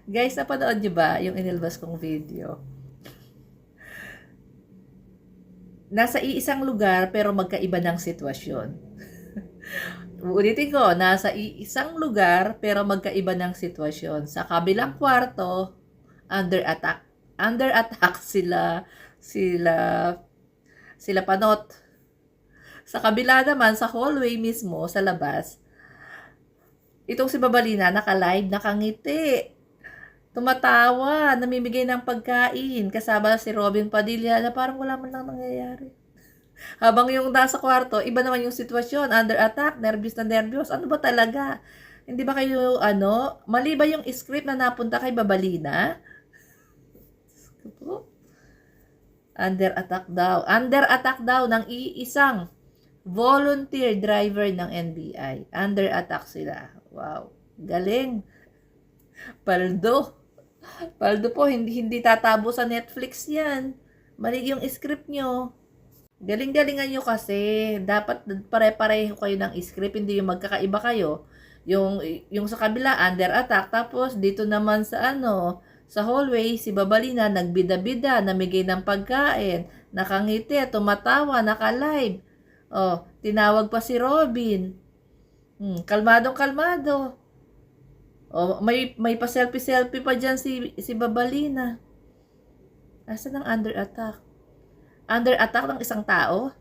Guys, napanood niyo ba yung inilabas kong video? Nasa iisang lugar pero magkaiba ng sitwasyon. Uulitin ko, nasa iisang lugar pero magkaiba ng sitwasyon. Sa kabilang kwarto, under attack. Under attack sila, sila Panot. Sa kabila naman, sa hallway mismo, sa labas, itong si Babalina, naka-live, nakangiti. Tumatawa, namimigay ng pagkain, kasama si Robin Padilla na parang wala man lang nangyayari. Habang yung nasa kwarto, iba naman yung sitwasyon, under attack, nervous na nervous. Ano ba talaga? Hindi ba kayo, mali ba yung script na napunta kay Babalina? Under attack daw. Under attack daw ng iisang volunteer driver ng NBI. Under attack sila. Wow. Galing. Paldo. Paldo po, hindi tatabo sa Netflix yan. Mali yung script nyo. Galing-galingan nyo kasi. Dapat pare-pareho kayo ng script. Hindi yung magkakaiba kayo. Yung sa kabila, under attack. Tapos, dito naman sa sa hallway, si Babalina, nagbida-bida, namigay ng pagkain, nakangiti, tumatawa, naka-live. Oh, tinawag pa si Robin. Kalmadong-kalmado. Oh, may pa selfie pa diyan si Babalina. Asan ang under attack? Under attack ng isang tao?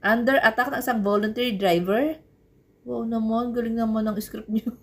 Under attack ng isang volunteer driver? Wow naman, galing naman ang script niyo.